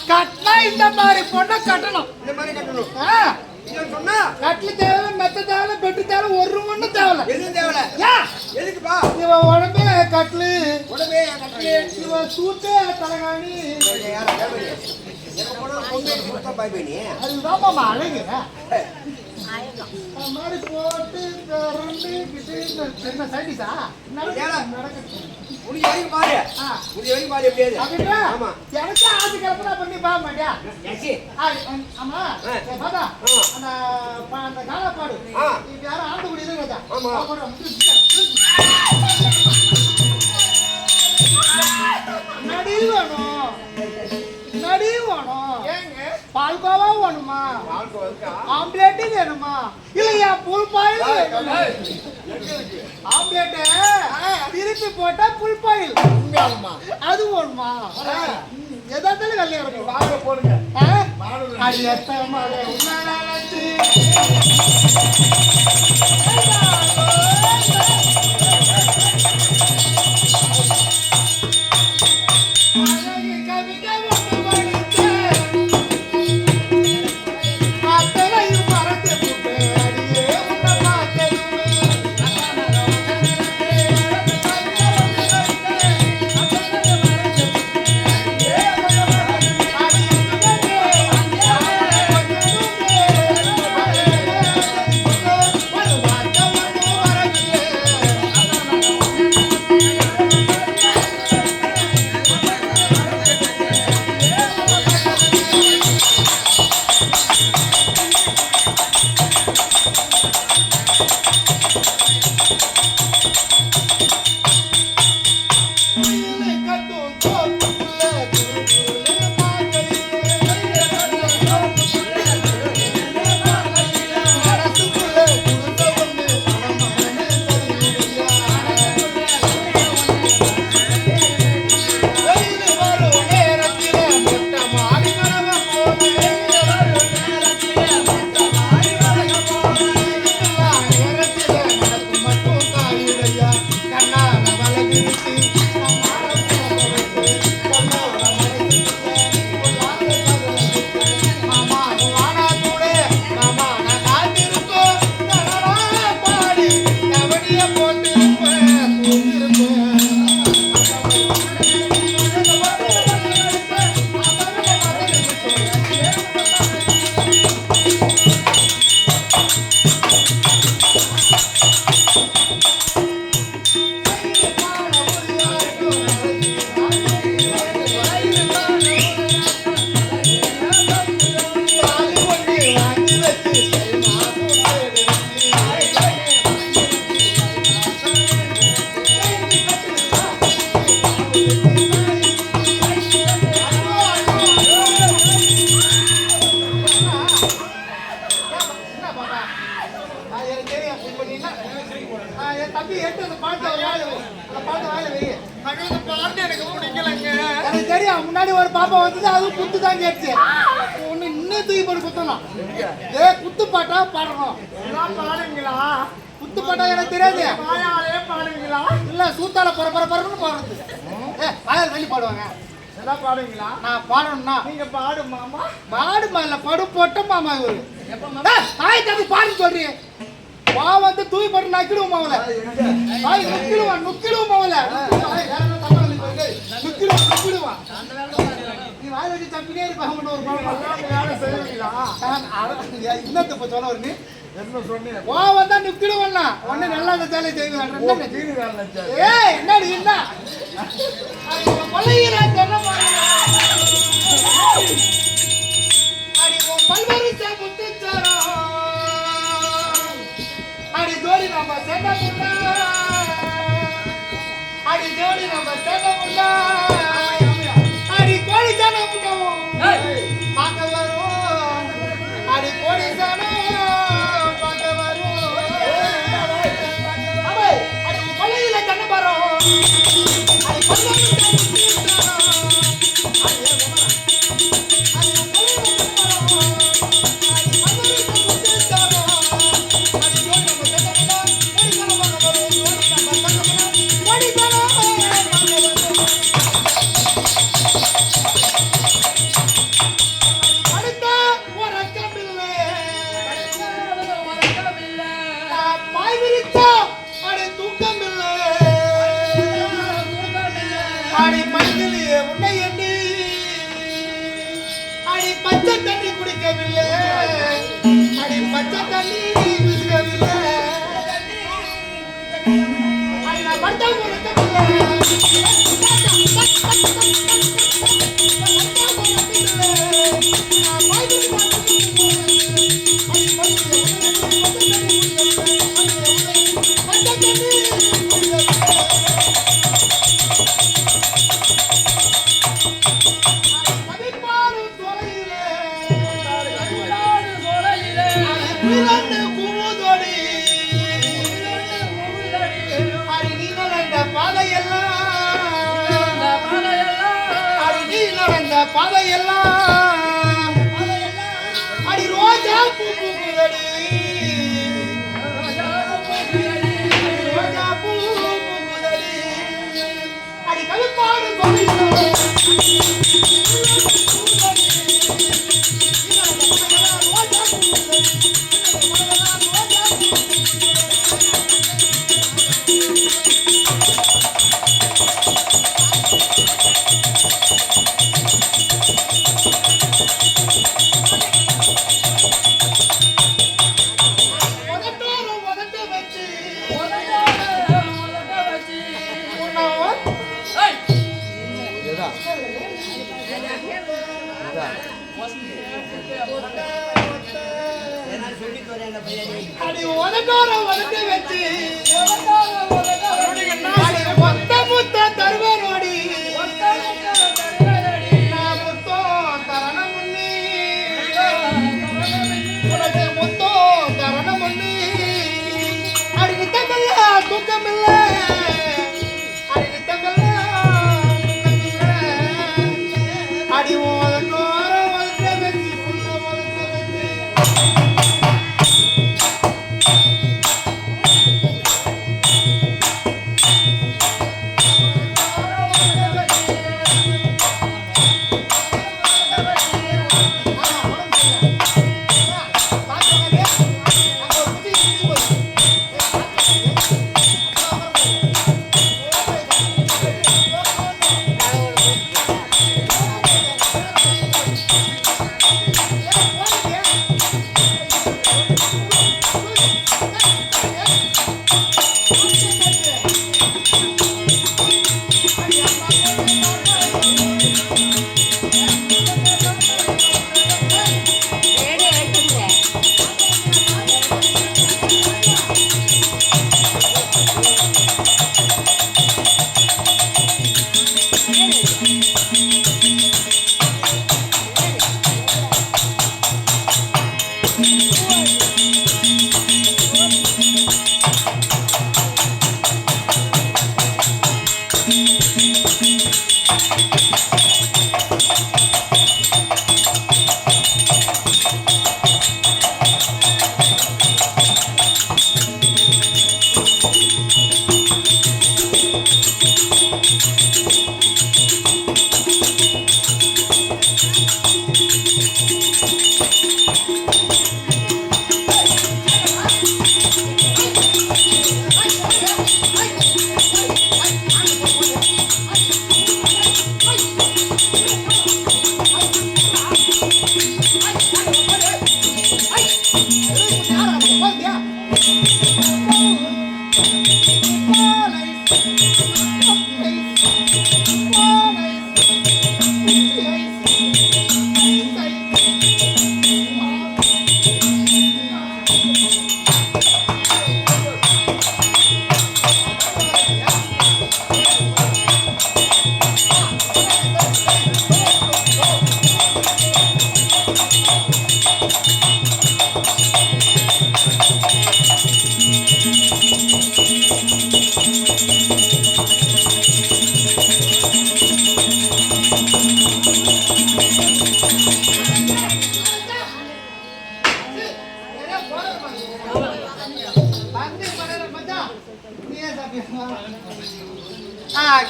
கட்டினா இந்த மாதிரி பொண்ணை கட்டணும். இந்த மாதிரி கட்டணும். சொன்னா கட்லு தேவை, மெத்த தேவை, பெட்டு தேவை, ஒரு ஒண்ணு தேவை. எதுவும் தேவை. எதுக்குப்பா? இவன் உடம்பே கட்லு, உடம்பே கட்லு, இவன் சூட்டே தலகாணி. அதுதான் மாமா அழகு. மாதிரி போட்டு என்ன சைடிஸா முடிஞ்ச வரைக்கும் பாரு. முடிஞ்ச வரைக்கும் பாரு எப்படியாது. ஆமா எனக்கு ஆசை கலப்பா பண்ணி பார்க்க மாட்டியா? ஆமா பாத்தா அந்த காலப்பாடு இது யாரும் ஆண்டு முடியுது. நடி வேணும், நடி வேணும். ஏங்க பல பால்கோவா வேணுமா ஆம்லேட்டு வேணுமா இல்லையா புல் பாயில் ஆம்லேட்டு திருப்பி போட்டா புல் பாயில் அது வேணுமா எதாத்தாலும் வெள்ளையா இருக்கும் போடுங்க அது எத்த மழை உன்னாச்சு முன்னாடி ஒரு பாப்பா வந்து அது குத்து தான் கேட்டுச்சு ஒண்ணு இன்னும் தூக்கி போட்டு குத்தலாம் குத்து பாட்டா பாடணும் பாடுவீங்களா குத்து பாட்டா எனக்கு தெரியாது பாடுவீங்களா இல்ல சூத்தால பரபரன்னு பாடுறது வாயால் வெளி பாடுவாங்க எல்லாம் பாடுவீங்களா நான் பாடணும்னா நீங்க பாடு மாமா பாடுமா இல்ல படு போட்ட மாமா இவரு தாய் தம்பி பாடு சொல்றீங்க வா வந்து தூக்கி போட்டு நக்கிடுவோம் மாவல தாய் நுக்கிடுவோம் மாவல நுக்கிடுவான் நீ வாய் வச்சு தப்பினே இருப்பாங்க ஒரு இன்னத்தை இப்போ சொல்ல நீ என்ன சொன்னீங்க வா வந்தா நுக்கிடுவான்னா ஒண்ணு நல்லா அந்த சேலை செய்வேன் ஏய் என்னடி என்ன கொலையில என்ன அடி பல்வேறு முத்துச்சாரா அடி ஜோடி நம்ம சேக முன்னா அடி ஜோடி நம்ம சேக முன்னா அடி கோழி ஜன முன்னா பார்க்க வரும் அடி கோழி ஜன பார்க்க வரும் அடி கொலையில கண்ண பாரோம் அடி பல்வேறு பச்சை தண்ணி குடிக்கவில்லை அடி பச்சை தண்ணி குடிக்கவில்லை அடி நான் பட்டா பாதையெல்லாம் அடி ரோஜா பூ பூக்குதடி ரோஜா பூ பூக்குதடி அடி கவிப்பாடு அடி உனக்காரம் வளர்த்து வச்சு மொத்த முத்த தருவனோடி நான் முத்தம் தரணம் முன்னி உனக்கு முத்தம் தரணம் முன்னி அடி நித்தமில்ல தூக்கமில்ல அடி நித்தமில்ல தூக்கமில்ல அடி உனக்காரம் வளர்த்து வச்சு புள்ள வளர்த்து வச்சு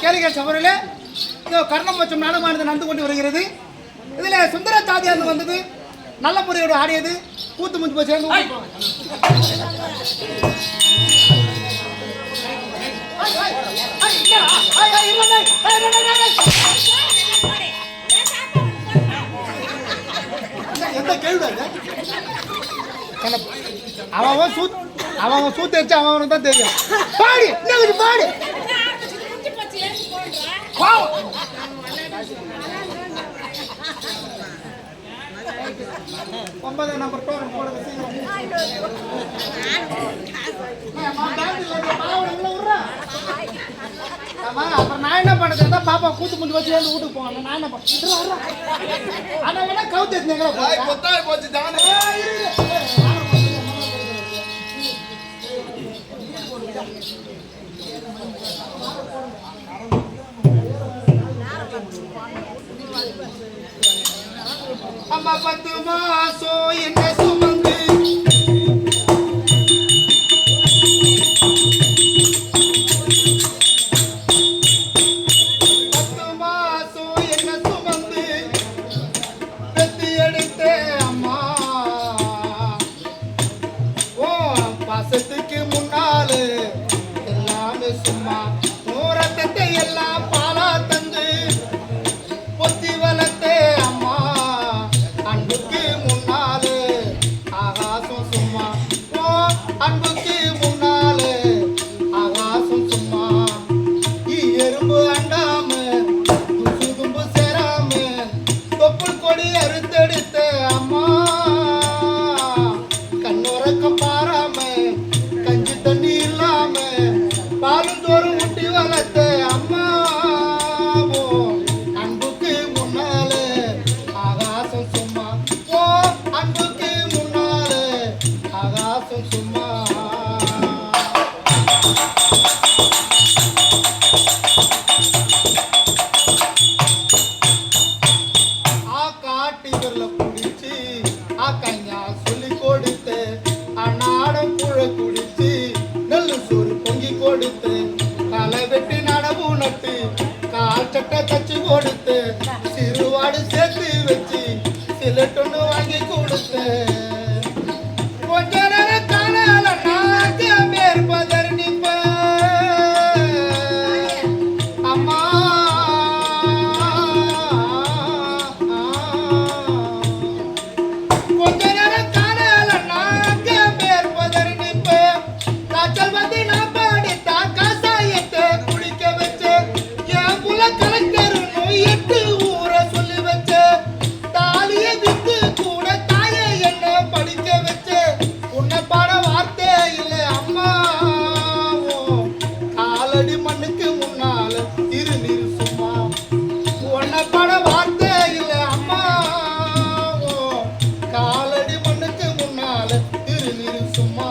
கேளுங்க சபரிலே கர்ணம் மற்றும் நாடகமானது நடந்து கொண்டு வருகிறது. இதுல சுந்தர சாதியானது வந்தது, நல்ல முறையோடு ஆடியது, கூத்து முஞ்சு போய் சேர்ந்து எந்த கேள்வி அவன் சூத்து வச்சு அவனுக்கு தான் தெரியும். பாடி பாடி 9 நம்பர் டோர் போடுங்க சீக்கிரம். ஆமா அப்புறம் நான் என்ன பண்ணுறதா பாப்பா கூத்து முடி வச்சு வந்து வீட்டுக்கு போவாங்க. நான் என்ன பண்ணுறேன் ஆனால் வேணா கவுத்து எத்தனை போச்சு தானே. அம்மா 10 மாசம் என்ன சுமந்து 10 மாசம் என்ன சுமந்து பெத்து எடுத்த அம்மா ஓ பாசத்துக்கு முன்னாலு எல்லாமே சும்மா ரத்தத்தை எல்லாம் பாலா தந்து பொத்தி வளர்த்தே அம்மா அன்புக்கு முன்னாலே ஆகாசம் சும்மா ஓ அன்புக்கு முன்னாலே ஆகாசம் சும்மா எறும்பு அண்டாம தும்பு சேராம தொப்புள் கொடி அறுத்தெடுத்த அம்மா கண்ணுறக்கம் பாராம கஞ்சி தண்ணி இல்லாம பாலும் தோறும் முட்டி வளர்த்த அம்மா அன்புக்கு முன்னாலே ஆகாசம் சும்மா ஓ அன்புக்கு முன்னாலே ஆகாசம் சும்மா காட்டிகள்ல குடிச்சு கஞ்சா சொல்லி கொடுத்து நாடம் புழ குடிச்சு நெல்லு சோறு பொங்கி கொடுத்து களை வெட்டி நடவு நட்டு கால் சட்டை தச்சு கொடுத்து சிறுவாடு சேர்த்து வச்சு சிலட்டொன்னு வாங்கி கொடுத்து கொஞ்ச நேரம் காணல நாக்க பேர் பதறி நிப்ப அம்மா கொஞ்ச நேரம் காணல நாக்க பேர் பதறி நிப்ப காய்ச்சல் வந்து நான் பாடித்தா காசாயத்தை குடிக்க வச்சு என் புல கலெக்டர் நோய் 8 ஊரை சொல்லி வச்சு தாலிய வித்து கூட தாயை என்ன படிக்க வச்சு உன்னை பாட வார்த்தை இல்லை அம்மா காலடி மண்ணுக்கு முன்னால நிறு சும்மா உன்னை பாட வார்த்தை இல்லை அம்மா காலடி மண்ணுக்கு முன்னால நிறு சும்மா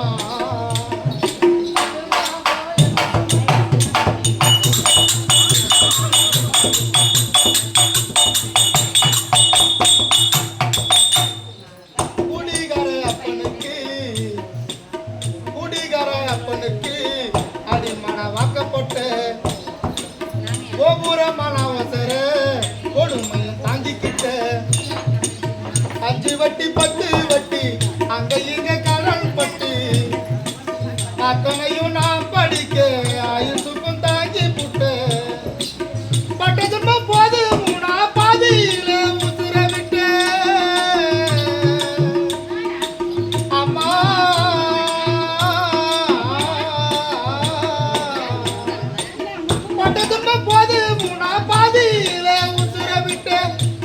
குடிகார அப்பனுக்கு அடிமன வாக்கப்பட்டு கோபுரமான அவசர கொடுமையும் தாங்கிக்கிட்ட 5 வட்டி 10 வட்டி அங்க இங்க கடன் பட்டு அத்தனையும் நான் படிக்க ஆயுசுக்கும் தாங்கி புட்டு பட்ட துன்பம் போது மூணா பாதியில உசுர விட்டு அம்மா பட்ட துன்பம் போது மூணா பாதியில உசுர விட்டு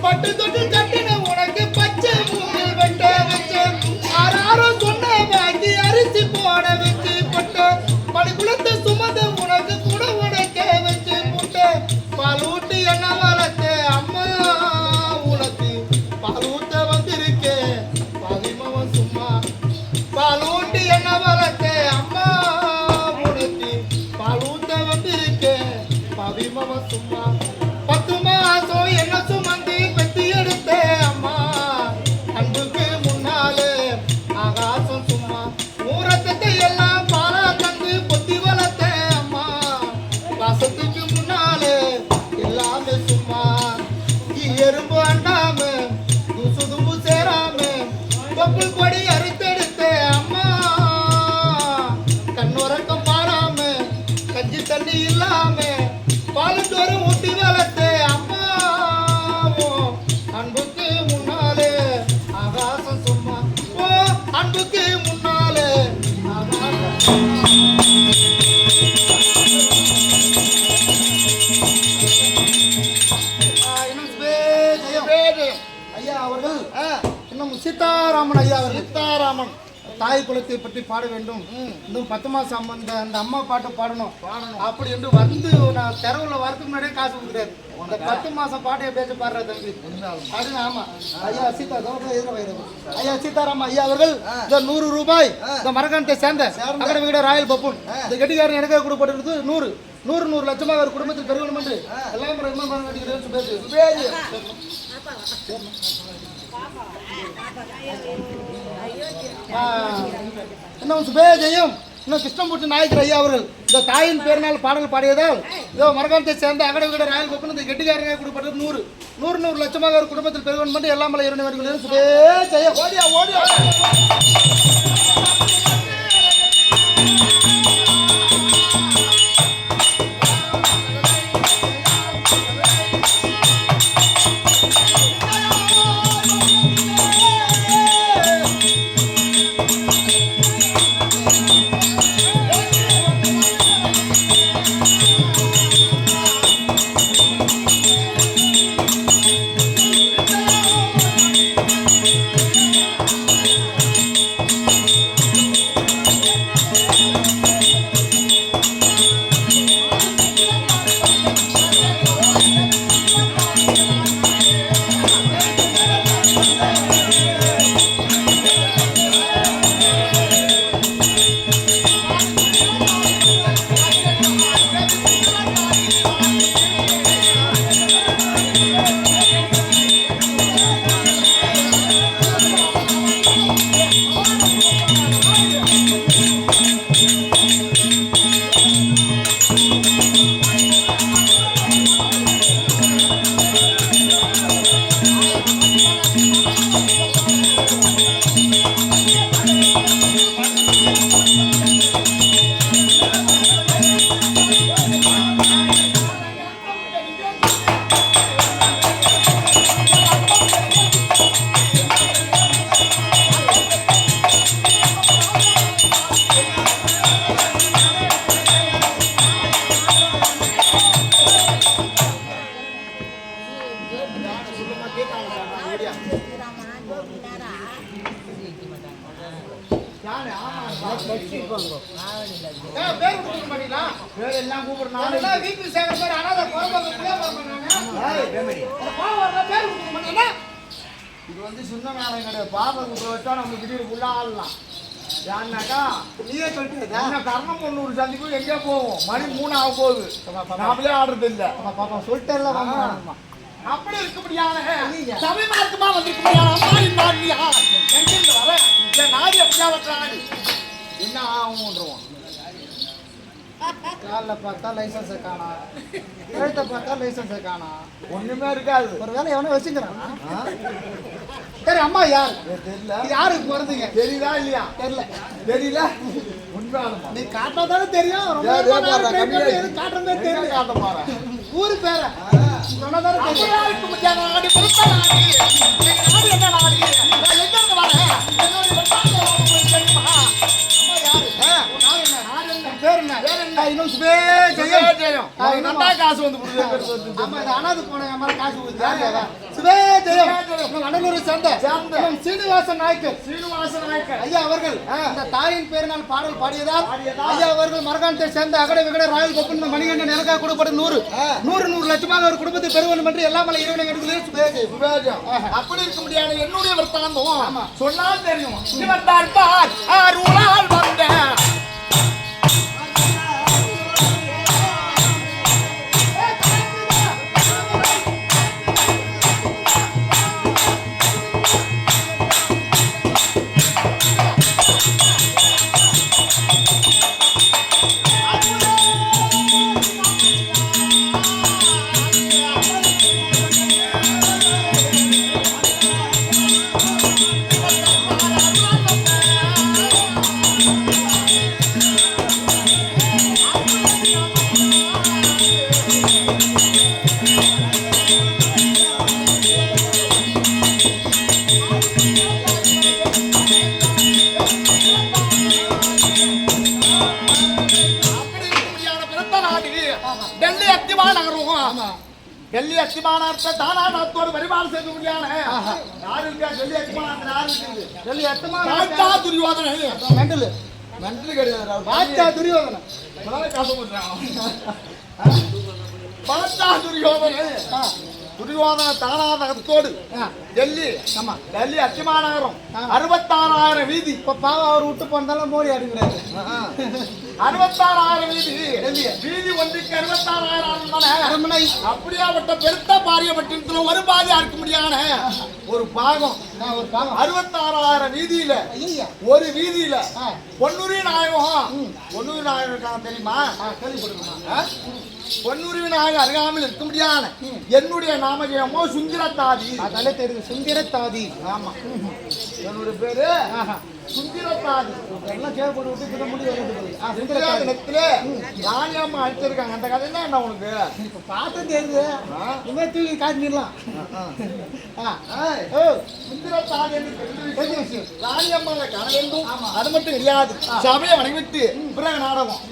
பட்டு தொட்டு கட்டின உனக்கு பச்சை மூங்கில் வெட்ட வச்சு ஆறாரும் சொன்ன வாங்கி அரிசி போட வச்சு போட்டு படுகுளத்தை சுமந்த உனக்கு கூட உனக்க வச்சு போட்டு பால் ஊட்டி என்ன வளர்த்து அம்மா உனக்கு பால் ஊத்த வந்திருக்கே பதிமவன் சும்மா பால் ஊட்டி என்ன வளர்த்து அம்மா உனக்கு பால் ஊத்த வந்திருக்கே பதிமவன் சும்மா 10 மாசம் என்ன சுமந்தி பெத்தி எடுத்த அம்மா அன்புக்கு முன்னாலே ஆகாசம் சும்மா ஊரத்தத்தை எல்லாம் பாலா தந்து பொத்தி வளர்த்த அம்மா வாசத்துக்கு முன்னாலே எல்லாமே சும்மா எறும்பு அண்டாம தும்பு சேராம தொப்புள் கொடி அறுத்தெடுத்த அம்மா கண்ணுறக்கம் பாராம கஞ்சி தண்ணி இல்லாம பாலும் தோறும் ஊட்டி வளர்த்த அம்மா அன்புக்கு முன்னாலே ஆகாசம் சும்மா ஓ அன்புக்கு முன்னாலே ஆகாசம் ஐயா அவர்கள் இன்னும் சீதாராமன் ஐயா அவர்கள் சீதாராமன் தாய் குலத்தை பற்றி பாட வேண்டும் இன்னும் 10 மாசம் அந்த அம்மா பாட்டை பாடணும் அப்படி என்று வந்து நான் தெருவில் வரதுக்கு முன்னாடியே காசு கொடுக்குறாரு அந்த 10 மாசம் பாட்டையை பேச பாடுற தம்பி அப்படின்னு ஆமா ஐயா ஐயா சீதாராமன் ஐயா அவர்கள் இந்த 100 ரூபாய் இந்த மரகாணத்தை சேர்ந்த அகட விகட ராயல் பப்புன் இந்த கெட்டிக்காரன் எனக்கு கொடுப்பட்டு 100 லட்சமாக ஒரு குடும்பத்தில் பெருகணும் என்று எல்லாம் பேசு இன்னும் சுபே ஜெயம் இன்னும் கிருஷ்ணமூர்த்தி நாயக்கர் ஐயா அவர்கள் இந்த தாயின் பேரினால் பாடல் பாடியதால் இதோ மரகாணத்தை சேர்ந்த அகட விகட ராயல் கோப்பன் இந்த கெட்டிக்காரங்க கொடுப்பட்டது 100 லட்சமாக ஒரு குடும்பத்தில் பெருவன் பண்ணி எல்லாம் மலை இரண்டு வருகிறது சுபே ஜெயம் ஓடியா ஓடியா இது வந்து சின்ன வேலை கிடையாது. பாப்பா வச்சா நம்ம திடீர்னு உள்ள ஆடலாம். ஏன்னாக்கா நீயே சொல்லிட்டு கர்ணம் 90 சந்திப்பு எங்கேயோ போவோம். மணி 3 ஆக போகுது. நாமளே ஆடுறது இல்லை. பாப்பா சொல்லிட்டேன். அப்படி இருக்கும்படியான சமயமார்க்கமா வந்திருக்கும்படியான அம்மாடி நாடியா எங்கிருந்து வர நாடி அப்படியா வர்ற நாடி என்ன ஆகும்ன்றோம். காலில் பார்த்தா லைசன்ஸை காணா, கழுத்தை பார்த்தா லைசன்ஸை காணா, ஒண்ணுமே இருக்காது. ஒரு வேலை எவனோ வச்சுக்கிறான். சரி அம்மா யார் தெரியல. யாருக்கு வருதுங்க தெரியுதா இல்லையா? தெரியல. உண்மையாலுமா நீ காட்டா தானே தெரியும். காட்டுறதே தெரியல. காட்ட போற ஊரு பேர சொன்னதானே காசு வந்து அனாது போன காசு சீனிவாசன் நாயக்கர் ஐயா அவர்கள் இந்த தாயின் பேரினால் பாடல் பாடியதால் ஐயா அவர்கள் மரகாணத்தை சேர்ந்த அகட விகட ராயல் கோப்பன் மணிகண்டன் எனக்காக கொடுப்பது 100 லட்சமாக ஒரு குடும்பத்தை பெறுவன் என்று எல்லா மலை இறைவனை எடுக்கிறது. அப்படி இருக்க முடியாது. என்னுடைய வர்த்தகம் சொன்னால் தெரியும். டெல்லி அத்திமானத்தை தானா நாத்தோடு வழிபாடு செய்ய முடியாது. யாரு இருக்கா டெல்லி அத்திமானத்தை? யாரு இருக்குது? டெல்லி அத்திமானத்தா துரியோதனை. மெண்டல் கிடையாது. பாத்தா துரியோதனை காசு போடுறான். பாத்தா துரியோதனை துரியோதன தானாதகத்தோடு டெல்லி ஆமா டெல்லி அத்திமாநகரம் 66,000 வீதி. இப்ப பாவம் அவர் விட்டு போனாலும் மோடி அடிக்கிறாரு. 66,000 வீதி வீதி ஒன்றுக்கு 66,000 தானே அரண்மனை. அப்படியாப்பட்ட பெருத்த பாரியப்பட்டினத்துல ஒரு பாதி அறுக்க முடியாத ஒரு பாகம் ஒரு பாவம் 66,000 வீதியில ஐயா ஒரு வீதியில பொன்னுரி நாயகம் பொன்னுரி நாயகம் இருக்காங்க தெரியுமா? கேள்விப்படுமா? பொன்னுரி நாயகம் அருகாமல் இருக்க முடியாத என்னுடைய நாமஜயமோ சுங்கிரத்தாதி. அதனால தெரியுது சுங்கிரத்தாதி. ஆமா என்னுடைய பேரு சுங்கிரத்தாதி. எல்லாம் கேள்விப்பட்டு விட்டு இப்ப முடியும். சுங்கிரத்திலே ராணியம்மா அடிச்சிருக்காங்க. அந்த கதை என்ன உனக்கு இப்ப பார்த்து தெரியுது. இனிமே தூக்கி காட்டிடலாம். சுங்கிரத்தாதி என்று தெரிஞ்ச விஷயம் ராணியம்மாவை காண வேண்டும். அது மட்டும் கிடையாது, சபையை வணங்கிவிட்டு பிறகு நாடகம்.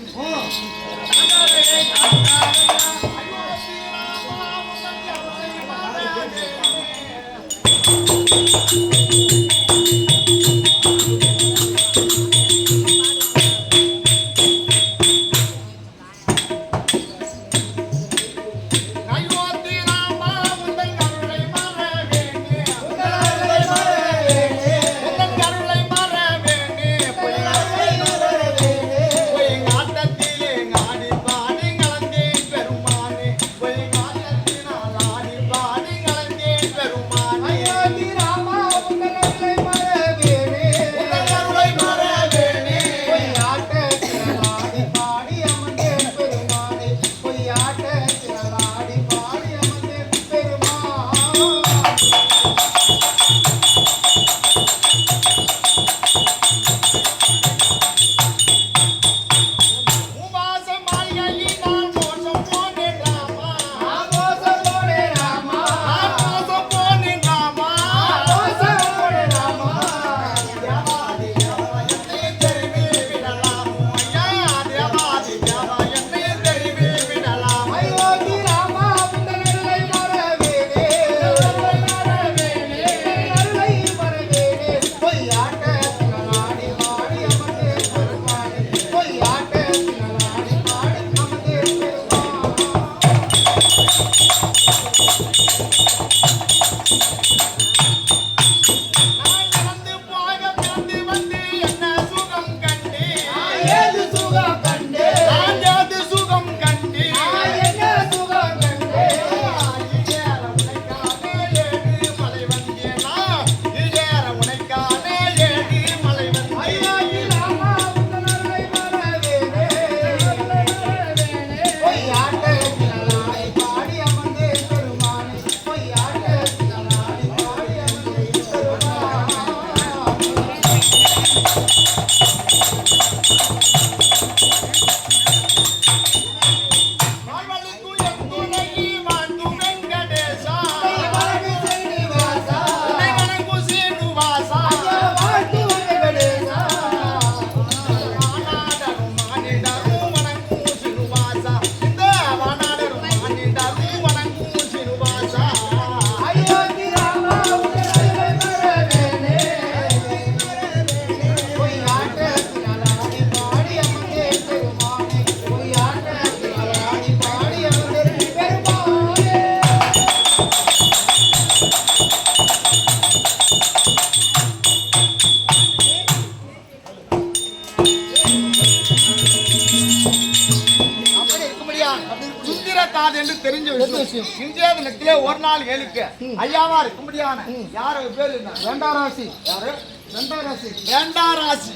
சுந்தரத்தாது என்று தெரிஞ்ச விஷயம். இன்றைய தினத்திலே ஒரு நாள் கேளுக்க ஐயாவா இருக்க முடியாது. யாரு பேரு வேண்டாராசி. யாரு வேண்டாராசி. வேண்டாராசி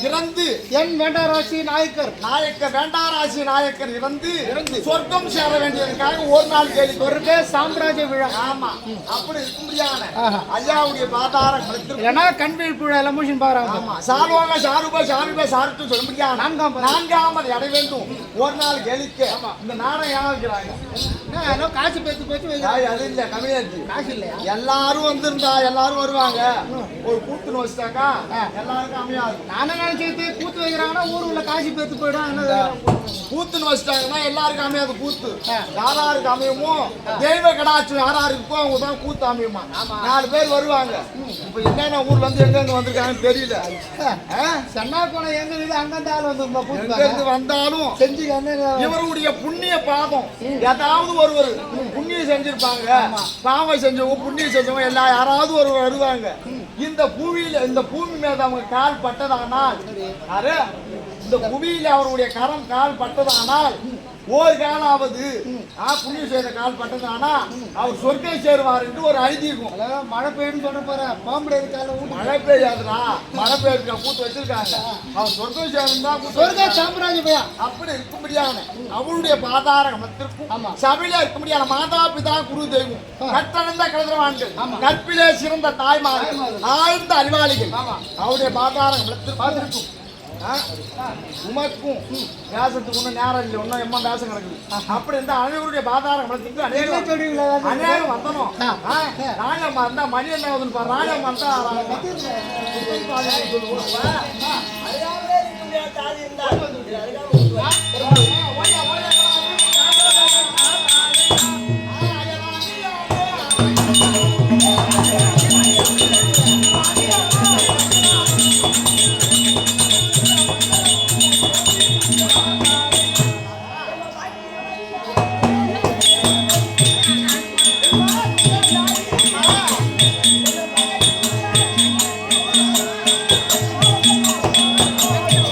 இறந்து என் வேண்டாராசி நாயக்கர் வேண்டாராசி நாயக்கர் இறந்து சொர்க்கம் சேர வேண்டியதுக்காக ஒரு நாள் கேள்வி சொர்க்க சாம்ராஜ்ய விழா. ஆமா அப்படி இருக்க முடியாது. ஐயாவுடைய பாதாரம் ஏன்னா கண்வீழ் புழா எல்லாம் பாக்குறாங்க. ஆமா சாருவாங்க சாருபா சாருட்டு சொல்ல முடியாது. நான்காமது அடை வேண்டும். ஒரு நாள் கேளிக்க இந்த நாடகம் ஏன் வைக்கிறாங்க? காசு பேத்து போச்சு. அது இல்ல கம்மியாச்சு காசு இல்லையா? எல்லாரும் வந்திருந்தா எல்லாரும் வருவாங்க. ஒரு கூட்டுன்னு வச்சுட்டாக்கா எல்லாருக்கும் அமையாது. நானே நினைச்சிட்டு கூத்து வைக்கிறாங்கன்னா ஊர் உள்ள காசு பேத்து போயிடும். கூத்துன்னு வச்சுட்டாங்கன்னா எல்லாருக்கும் அமையாது. கூத்து யாராருக்கு அமையுமோ தெய்வ கடாட்சி யாராருக்கோ அவங்க தான் கூத்து அமையுமா. 4 பேர் வருவாங்க. இப்ப என்னென்ன ஊர்ல இருந்து எங்க வந்திருக்காங்கன்னு தெரியல. சென்னா கோணம் எங்க வீடு அங்கிருந்து ஆள் வந்து வந்தாலும் செஞ்சு இவருடைய புண்ணிய பாதம் ஏதாவது ஒருவர் புண்ணியம் செஞ்சிருப்பாங்க, பாவம் செஞ்சவங்க புண்ணியம் செஞ்சவங்க எல்லாம் யாராவது ஒரு வருவாங்க. இந்த பூமி மீது அவங்க கால் பட்டதானால், யாரு இந்த புவியில அவருடைய கால் பட்டதானால் ஒரு காலாவது புண்ணியம் செய்த கால் பட்டதானா அவர் சொர்க்கம் சேருவார் என்று ஒரு ஐதீகம். அதாவது மழை பெய்யும்னு சொல்ற பாரு, பாம்புடைய கால மழை பெய்யாதுடா, மழை பெய்ய கூத்து வச்சிருக்காங்க. அவர் சொர்க்கம் சேர்ந்தா சொர்க்க சாம்ராஜ்ய பையா அப்படி இருக்கும்படியான அவருடைய பாதாரகமத்திற்கும் சபையில இருக்கும்படியான மாதா பிதா குரு தெய்வம் கட்டணந்த கலந்தவான்கள் கற்பிலே சிறந்த தாய்மார்கள் ஆழ்ந்த அறிவாளிகள் அவருடைய பாதாரகமத்திற்கும் உமக்கும் பேசத்துக்கு ஒன்றும் நேரம் இல்லை, ஒன்றும் எம்மா பேச கிடக்குது. அப்படி இருந்தா அனைவருடைய பாதாரம் வளர்த்துக்கு அநேகம் வந்தனும். ராஜம்மா இருந்தா மணி என்ன ஆகுதுன்னு பாரு. ராஜம்மா இருந்தா அறியாமலே இருக்க முடியாத தாதி இருந்தா